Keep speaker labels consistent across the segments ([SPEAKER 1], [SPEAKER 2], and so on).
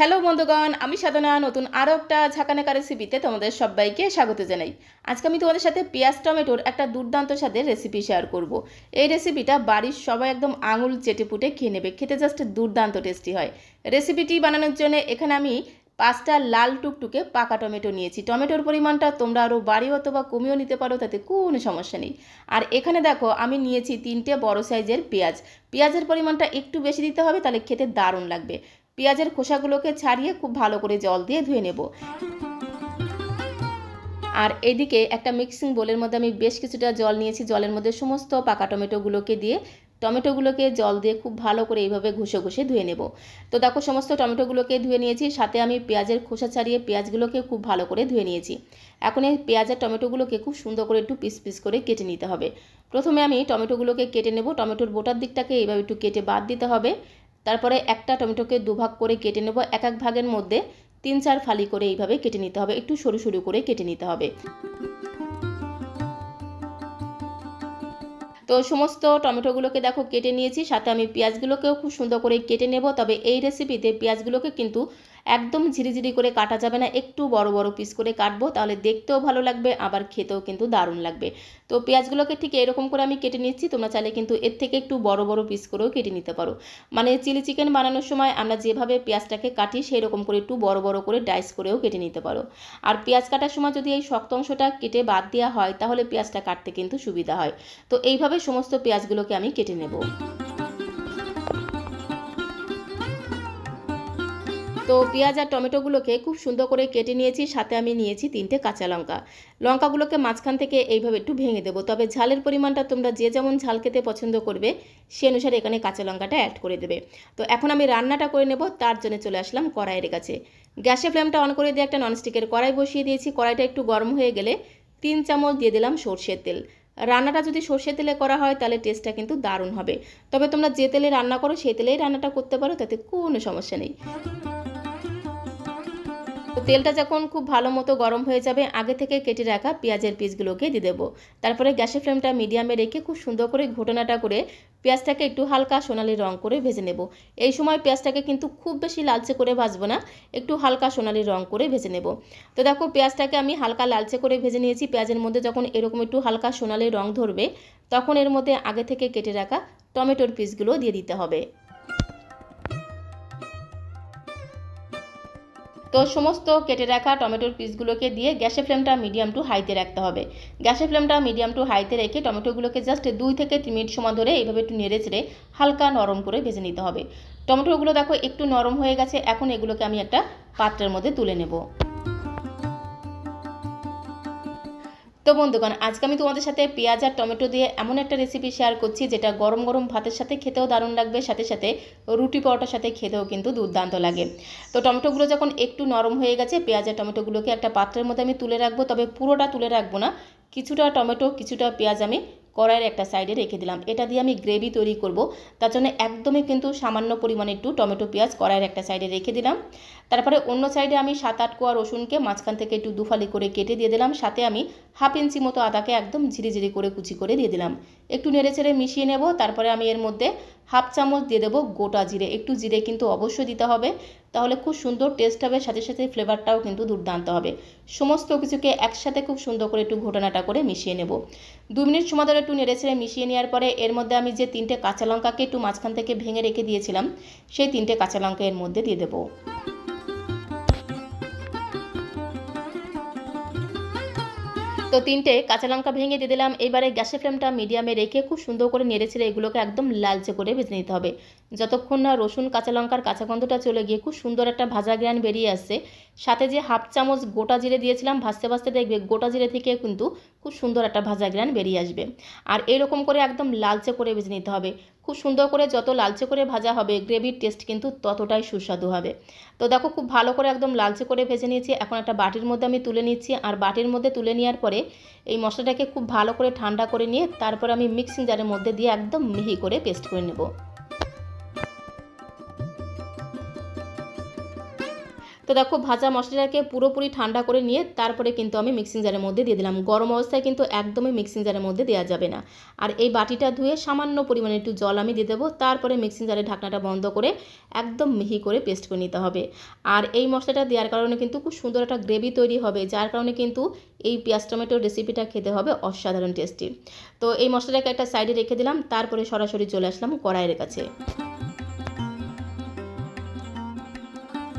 [SPEAKER 1] Hello বন্ধুগণ, আমি সাধনা নতুন আরও একটা ঝাঁকানাকা রেসিপিতে তোমাদের সবাইকে স্বাগত জানাই। আজকে আমি তোমাদের সাথে পেঁয়াজ টমেটোর একটা দুর্দান্ত স্বাদের রেসিপি শেয়ার করব। এই রেসিপিটা বাড়ির সবাই একদম আঙুল চেটেপুটে খেয়ে নেবে, খেতে জাস্ট দুর্দান্ত টেস্টি হয়। রেসিপিটি বানানোর জন্য এখানে আমি 5টা লাল টুকটুকে পাকা টমেটো নিয়েছি। টমেটোর পরিমাণটা তোমরা আরও বাড়িয়ে অথবা কমিয়েও নিতে পারো, তাতে কোনো সমস্যা নেই। আর এখানে দেখো আমি নিয়েছি 3টে বড় সাইজের পেঁয়াজ। পেঁয়াজের পরিমাণটা একটু বেশি দিতে হবে, তাহলে খেতে দারুণ লাগবে। পেঁয়াজের খোসাগুলোকে ছাড়িয়ে খুব ভালো করে জল দিয়ে ধুয়ে নেব। আর এদিকে একটা মিক্সিং বোলের মধ্যে আমি বেশ কিছুটা জল নিয়েছি। জলের মধ্যে সমস্ত পাকা টমেটোগুলোকে দিয়ে টমেটোগুলোকে জল দিয়ে খুব ভালো করে এইভাবে ঘষে ঘষে ধুয়ে নেব। তো দেখো সমস্ত টমেটোগুলোকে ধুয়ে নিয়েছি, সাথে আমি পেঁয়াজের খোসা ছাড়িয়ে পেঁয়াজগুলোকে খুব ভালো করে ধুয়ে নিয়েছি। এখন এই পেঁয়াজের টমেটোগুলোকে খুব সুন্দর করে একটু পিস পিস করে কেটে নিতে হবে। প্রথমে আমি টমেটোগুলোকে কেটে নেব। টমেটোর বোটার দিকটাকে এইভাবে একটু কেটে বাদ দিতে হবে। তারপরে একটা টমেটোকে দুভাগ করে কেটে নেব। এক এক ভাগের মধ্যে 3-4 ফালি করে এইভাবে কেটে নিতে হবে, একটু সরু সরু করে কেটে নিতে হবে। তো সমস্ত টমেটোগুলোকে দেখো কেটে নিয়েছি, সাথে আমি পেঁয়াজগুলোকেও খুব সুন্দর করে কেটে নেব। তবে এই রেসিপিতে পেঁয়াজগুলোকে কিন্তু একদম ঝিরিঝিরি করে কাটা যাবে না, একটু বড় বড় পিস করে কাটবো, তাহলে দেখতেও ভালো লাগবে আবার খেতেও কিন্তু দারুণ লাগবে। তো পেঁয়াজগুলোকে ঠিক এরকম করে আমি কেটে নিচ্ছি। তোমরা চাইলে কিন্তু এর থেকে একটু বড় বড় পিস করেও কেটে নিতে পারো। মানে চিলি চিকেন বানানোর সময় আমরা যেভাবে পেঁয়াজটাকে কাটি সেই রকম করে একটু বড় বড় করে ডাইস করেও কেটে নিতে পারো। আর পেঁয়াজ কাটার সময় যদি এই শক্ত অংশটা কেটে বাদ দেওয়া হয়, তাহলে পেঁয়াজটা কাটতে কিন্তু সুবিধা হয়। তো এইভাবে সমস্ত পেঁয়াজগুলোকে আমি কেটে নেব। তো পেঁয়াজ আর টমেটোগুলোকে খুব সুন্দর করে কেটে নিয়েছি, সাথে আমি নিয়েছি 3টে কাঁচা লঙ্কা। লঙ্কাগুলোকে মাঝখান থেকে এইভাবে একটু ভেঙে দেবো। তবে ঝালের পরিমাণটা তোমরা যে যেমন ঝাল খেতে পছন্দ করবে সে অনুসারে এখানে কাঁচা লঙ্কাটা অ্যাড করে দেবে। তো এখন আমি রান্নাটা করে নেব, তার জন্য চলে আসলাম কড়াইয়ের কাছে। গ্যাসের ফ্লেমটা অন করে দিয়ে একটা ননস্টিকের কড়াই বসিয়ে দিয়েছি। কড়াইটা একটু গরম হয়ে গেলে 3 চামচ দিয়ে দিলাম সর্ষের তেল। রান্নাটা যদি সর্ষের তেলে করা হয় তাহলে টেস্টটা কিন্তু দারুণ হবে। তবে তোমরা যে তেলে রান্না করো সেই তেলেই রান্নাটা করতে পারো, তাতে কোনো সমস্যা নেই। তো তেলটা যখন খুব ভালো মতো গরম হয়ে যাবে, আগে থেকে কেটে রাখা পেঁয়াজের পিসগুলোকে দিয়ে দেবো। তারপরে গ্যাসের ফ্লেমটা মিডিয়ামে রেখে খুব সুন্দর করে ঘটনাটা করে পেঁয়াজটাকে একটু হালকা সোনালি রং করে ভেজে নেব। এই সময় পেঁয়াজটাকে কিন্তু খুব বেশি লালচে করে ভাজবো না, একটু হালকা সোনালি রং করে ভেজে নেব। তো দেখো পেঁয়াজটাকে আমি হালকা লালচে করে ভেজে নিয়েছি। পেঁয়াজের মধ্যে যখন এরকম একটু হালকা সোনালি রং ধরবে, তখন এর মধ্যে আগে থেকে কেটে রাখা টমেটোর পিসগুলো দিয়ে দিতে হবে। তো সমস্ত কেটে রাখা টমেটোর পিসগুলোকে দিয়ে গ্যাসের ফ্লেমটা মিডিয়াম টু হাইতে রাখতে হবে। গ্যাসের ফ্লেমটা মিডিয়াম টু হাইতে রেখে টমেটোগুলোকে জাস্ট 2 থেকে 3 মিনিট সময় ধরে এইভাবে একটু নেড়ে চেড়ে হালকা নরম করে ভেজে নিতে হবে। টমেটোগুলো দেখো একটু নরম হয়ে গেছে। এখন এগুলোকে আমি একটা পাত্রের মধ্যে তুলে নেব। তো বন্ধুগণ, আজকে আমি তোমাদের সাথে পেঁয়াজ আর টমেটো দিয়ে এমন একটা রেসিপি শেয়ার করছি যেটা গরম গরম ভাতের সাথে খেতেও দারুণ লাগবে, সাথে সাথে রুটি পরোটার সাথে খেতেও কিন্তু দুর্দান্ত লাগে। তো টমেটোগুলো যখন একটু নরম হয়ে গেছে, পেঁয়াজ আর টমেটোগুলোকে একটা পাত্রের মধ্যে আমি তুলে রাখবো। তবে পুরোটা তুলে রাখবো না, কিছুটা টমেটো কিছুটা পেঁয়াজ আমি কড়াইয়ের একটা সাইডে রেখে দিলাম। এটা দিয়ে আমি গ্রেভি তৈরি করব, তার জন্য একদমই কিন্তু সামান্য পরিমাণে একটু টমেটো পেঁয়াজ কড়াইয়ের একটা সাইডে রেখে দিলাম। তারপরে অন্য সাইডে আমি 7-8 কোয়া রসুনকে মাঝখান থেকে একটু দুফালি করে কেটে দিয়ে দিলাম। সাথে আমি হাফ ইঞ্চি মতো আদাকে একদম ঝিরিঝিরি করে কুচি করে দিয়ে দিলাম। একটু নেড়েচেড়ে মিশিয়ে নেব। তারপরে আমি এর মধ্যে হাফ চামচ দিয়ে দেবো গোটা জিরে। একটু জিরে কিন্তু অবশ্যই দিতে হবে, তাহলে খুব সুন্দর টেস্ট হবে, সাথে সাথে ফ্লেভারটাও কিন্তু দুর্দান্ত হবে। সমস্ত কিছুকে একসাথে খুব সুন্দর করে একটু ঘটনাটা করে মিশিয়ে নেব। 2 মিনিট সময় ধরে একটু নেড়েচেড়ে মিশিয়ে নেওয়ার পরে এর মধ্যে আমি যে 3টে কাঁচা লঙ্কাকে একটু মাঝখান থেকে ভেঙে রেখে দিয়েছিলাম, সেই 3টে কাঁচা লঙ্কা এর মধ্যে দিয়ে দেবো। তো 3টে কাঁচা লঙ্কা ভেঙে দিয়ে দিলাম। এবারে গ্যাসের ফ্লেমটা মিডিয়ামে রেখে খুব সুন্দর করে নেড়েচেড়ে এগুলোকে একদম লালচে করে ভেজে নিতে হবে। যতক্ষণ না রসুন কাঁচা লঙ্কার কাঁচা গন্ধটা চলে গিয়ে খুব সুন্দর একটা ভাজা গ্রান বেরিয়ে আসছে। সাথে যে হাফ চামচ গোটা জিরে দিয়েছিলাম, ভাজতে ভাজতে দেখবে গোটা জিরে থেকে কিন্তু খুব সুন্দর একটা ভাজা গ্রান বেরিয়ে আসবে। আর এরকম করে একদম লালচে করে ভেজে নিতে হবে। খুব সুন্দর করে যত লালচে করে ভাজা হবে, গ্রেভির টেস্ট কিন্তু ততটাই সুস্বাদু হবে। তো দেখো খুব ভালো করে একদম লালচে করে ভেজে নিয়েছি। এখন একটা বাটির মধ্যে আমি তুলে নিচ্ছি। আর বাটির মধ্যে তুলে নেওয়ার পরে এই মশলাটাকে খুব ভালো করে ঠান্ডা করে নিয়ে তারপর আমি মিক্সিং জারের মধ্যে দিয়ে একদম মিহি করে পেস্ট করে নেব। তো তো দেখো ভাজা মশলাটাকে পুরোপুরি ঠান্ডা করে নিয়ে তারপরে কিন্তু আমি মিক্সিং জারের মধ্যে দিয়ে দিলাম। গরম অবস্থায় কিন্তু একদমই মিক্সিং জারের মধ্যে দেওয়া যাবে না। আর এই বাটিটা ধুয়ে সামান্য পরিমাণে একটু জল আমি দিয়ে দেবো, তারপরে মিক্সিং জারের ঢাকনাটা বন্ধ করে একদম মিহি করে পেস্ট করে নিতে হবে। আর এই মশলাটা দেওয়ার কারণে কিন্তু খুব সুন্দর একটা গ্রেভি তৈরি হবে, যার কারণে কিন্তু এই পেঁয়াজ টমেটোর রেসিপিটা খেতে হবে অসাধারণ টেস্টি। তো এই মশলাটাকে একটা সাইডে রেখে দিলাম, তারপরে সরাসরি চলে আসলাম কড়াইয়ের কাছে।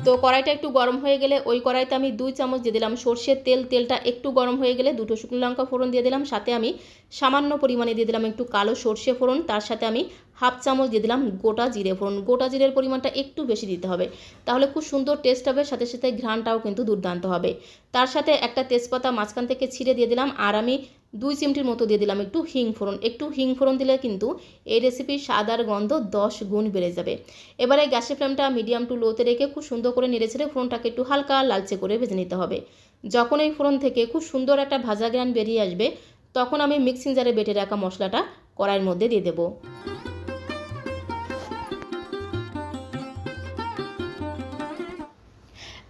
[SPEAKER 1] তো কড়াইটা একটু গরম হয়ে গেলে ওই কড়াইতে আমি 2 চামচ দিয়ে দিলাম সর্ষের তেল। তেলটা একটু গরম হয়ে গেলে 2টো শুকনো লঙ্কা ফোড়ন দিয়ে দিলাম, সাথে আমি সামান্য পরিমাণে দিয়ে দিলাম একটু কালো সর্ষে ফোড়ন, তার সাথে আমি হাফ চামচ দিয়ে দিলাম গোটা জিরে ফোড়ন। গোটা জিরের পরিমাণটা একটু বেশি দিতে হবে, তাহলে খুব সুন্দর টেস্ট হবে, সাথে সাথে ঘ্রাণটাও কিন্তু দুর্দান্ত হবে। তার সাথে একটা তেজপাতা মাঝখান থেকে ছিঁড়ে দিয়ে দিলাম, আর আমি 2 চিমটির মতো দিয়ে দিলাম একটু হিং ফোড়ন। একটু হিং ফোড়ন দিলে কিন্তু এই রেসিপির স্বাদ আর গন্ধ 10 গুণ বেড়ে যাবে। এবারে গ্যাসের ফ্লেমটা মিডিয়াম টু লোতে রেখে খুব সুন্দর করে নেড়েচেড়ে ফোড়নটাকে একটু হালকা লালচে করে ভেজে নিতে হবে। যখন এই ফোড়ন থেকে খুব সুন্দর একটা ভাজা গ্রান বেরিয়ে আসবে, তখন আমি মিক্সিং জারে বেটে রাখা মশলাটা কড়াইয়ের মধ্যে দিয়ে দেবো।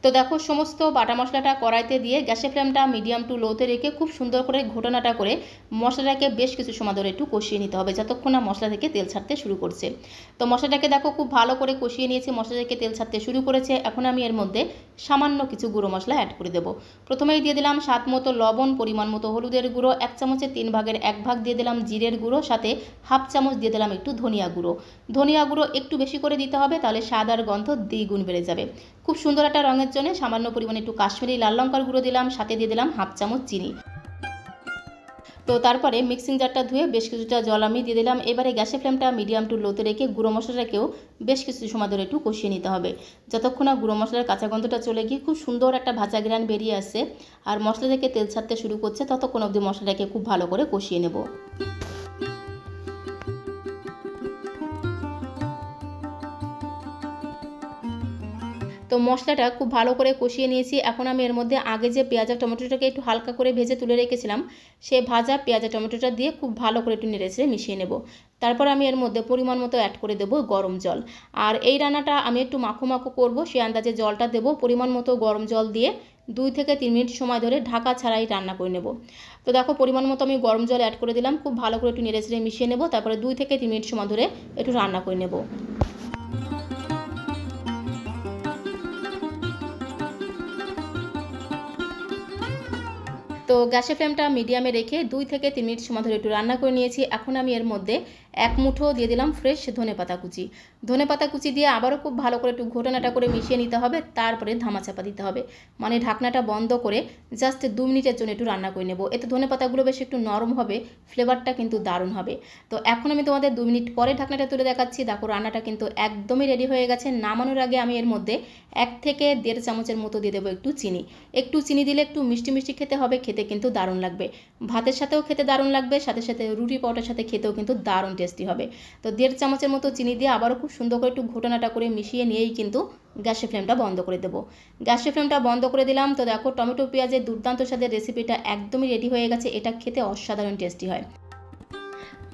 [SPEAKER 1] তো দেখো সমস্ত বাটা মশলাটা কড়াইতে দিয়ে গ্যাসের ফ্লেমটা মিডিয়াম টু লোতে রেখে খুব সুন্দর করে ঘোটানাটা করে মশলাটাকে বেশ কিছু সময় ধরে একটু কষিয়ে নিতে হবে, যতক্ষণ না মশলা থেকে তেল ছাড়তে শুরু করছে। তো মশলাটাকে দেখো খুব ভালো করে কষিয়ে নিয়েছি, মশলা থেকে তেল ছাড়তে শুরু করেছে। এখন আমি এর মধ্যে সামান্য কিছু গুঁড়ো মশলা অ্যাড করে দেবো। প্রথমেই দিয়ে দিলাম স্বাদ মতো লবণ, পরিমাণ মতো হলুদের গুঁড়ো, 1 চামচের 3 ভাগের 1 ভাগ দিয়ে দিলাম জিরের গুঁড়ো, সাথে হাফ চামচ দিয়ে দিলাম একটু ধনিয়া গুঁড়ো। ধনিয়া গুঁড়ো একটু বেশি করে দিতে হবে, তাহলে স্বাদ আর গন্ধ দ্বিগুণ বেড়ে যাবে। খুব সুন্দর একটা রঙের জন্য সামান্য পরিমাণে একটু কাশ্মীরি লাল লঙ্কার গুঁড়ো দিলাম, সাথে দিয়ে দিলাম হাফ চামচ চিনি। তো তারপরে মিক্সিং জারটা ধুয়ে বেশ কিছুটা জল আমি দিয়ে দিলাম। এবারে গ্যাসের ফ্লেমটা মিডিয়াম টু লোতে রেখে গুঁড়ো মশলাটাকেও বেশ কিছু সময় ধরে একটু কষিয়ে নিতে হবে, যতক্ষণ না গুঁড়ো মশলার কাঁচা গন্ধটা চলে গিয়ে খুব সুন্দর একটা ভাজা গ্রান বেরিয়ে আসছে আর মশলা থেকে তেল ছাড়তে শুরু করছে, ততক্ষণ অবধি মশলাটাকে খুব ভালো করে কষিয়ে নেব। তো মশলাটা খুব ভালো করে কষিয়ে নিয়েছি। এখন আমি এর মধ্যে আগে যে পেঁয়াজ আর টমেটোটাকে একটু হালকা করে ভেজে তুলে রেখেছিলাম, সেই ভাজা পেঁয়াজ আর টমেটোটা দিয়ে খুব ভালো করে একটু নেড়েচেড়ে মিশিয়ে নেব। তারপর আমি এর মধ্যে পরিমাণ মতো অ্যাড করে দেবো গরম জল। আর এই রান্নাটা আমি একটু মাখো মাখো করবো, সেই আন্দাজে জলটা দেবো। পরিমাণ মতো গরম জল দিয়ে 2 থেকে 3 মিনিট সময় ধরে ঢাকা ছাড়াই রান্না করে নেব। তো দেখো পরিমাণ মতো আমি গরম জল অ্যাড করে দিলাম, খুব ভালো করে একটু নেড়েচেড়ে মিশিয়ে নেব। তারপরে 2 থেকে 3 মিনিট সময় ধরে একটু রান্না করে নেব। তো গ্যাসের ফ্লেমটা মিডিয়ামে রেখে 2 থেকে 3 মিনিট সময় ধরে একটু রান্না করে নিয়েছি। এখন আমি এর মধ্যে 1 মুঠো দিয়ে দিলাম ফ্রেশ ধনেপাতা কুচি। ধনেপাতা কুচি দিয়ে আবারও খুব ভালো করে একটু ঘোটানাটা করে মিশিয়ে নিতে হবে, তারপরে ধামাচাপা দিতে হবে, মানে ঢাকনাটা বন্ধ করে জাস্ট 2 মিনিটের জন্য একটু রান্না করে নেব। এতে ধনেপাতাগুলো বেশ একটু নরম হবে, ফ্লেভারটা কিন্তু দারুণ হবে। তো এখন আমি তোমাদের 2 মিনিট পরে ঢাকনাটা তুলে দেখাচ্ছি। দেখো রান্নাটা কিন্তু একদমই রেডি হয়ে গেছে। নামানোর আগে আমি এর মধ্যে 1 থেকে 1.5 চামচের মতো দিয়ে দেবো একটু চিনি। একটু চিনি দিলে একটু মিষ্টি মিষ্টি খেতে হবে, খেতে কিন্তু দারুণ লাগবে। ভাতের সাথেও খেতে দারুণ লাগবে, সাথে সাথে রুটি পরোটার সাথে খেতেও কিন্তু দারুণ টেস্টি হবে। তো 1.5 চামচের মতো চিনি দিয়ে আবারও খুব সুন্দর করে একটু ঘোটানাটা করে মিশিয়ে নিয়েই কিন্তু গ্যাসের ফ্লেমটা বন্ধ করে দেবো। গ্যাসের ফ্লেমটা বন্ধ করে দিলাম। তো দেখো টমেটো পেঁয়াজের দুর্দান্ত স্বাদের রেসিপিটা একদমই রেডি হয়ে গেছে। এটা খেতে অসাধারণ টেস্টি হয়।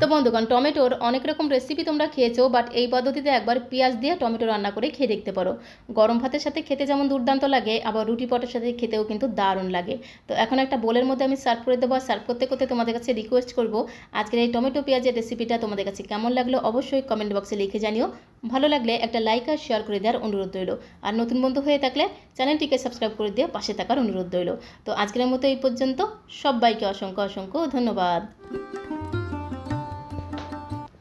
[SPEAKER 1] তো বন্ধুগণ, টমেটোর অনেক রকম রেসিপি তোমরা খেয়েছো, বাট এই পদ্ধতিতে একবার পেঁয়াজ দিয়ে টমেটো রান্না করে খেয়ে দেখতে পারো। গরম ভাতের সাথে খেতে যেমন দুর্দান্ত লাগে, আবার রুটি পরোটার সাথে খেতেও কিন্তু দারুণ লাগে। তো এখন একটা বোলের মধ্যে আমি সার্ভ করে দেবো। আর সার্ভ করতে করতে তোমাদের কাছে রিকোয়েস্ট করবো, আজকের এই টমেটো পেঁয়াজের রেসিপিটা তোমাদের কাছে কেমন লাগলো অবশ্যই কমেন্ট বক্সে লিখে জানিও। ভালো লাগলে একটা লাইক আর শেয়ার করে দেওয়ার অনুরোধ রইল। আর নতুন বন্ধু হয়ে থাকলে চ্যানেলটিকে সাবস্ক্রাইব করে দিয়ে পাশে থাকার অনুরোধ রইল। তো আজকের মতো এই পর্যন্ত, সবাইকে অসংখ্য অসংখ্য ধন্যবাদ।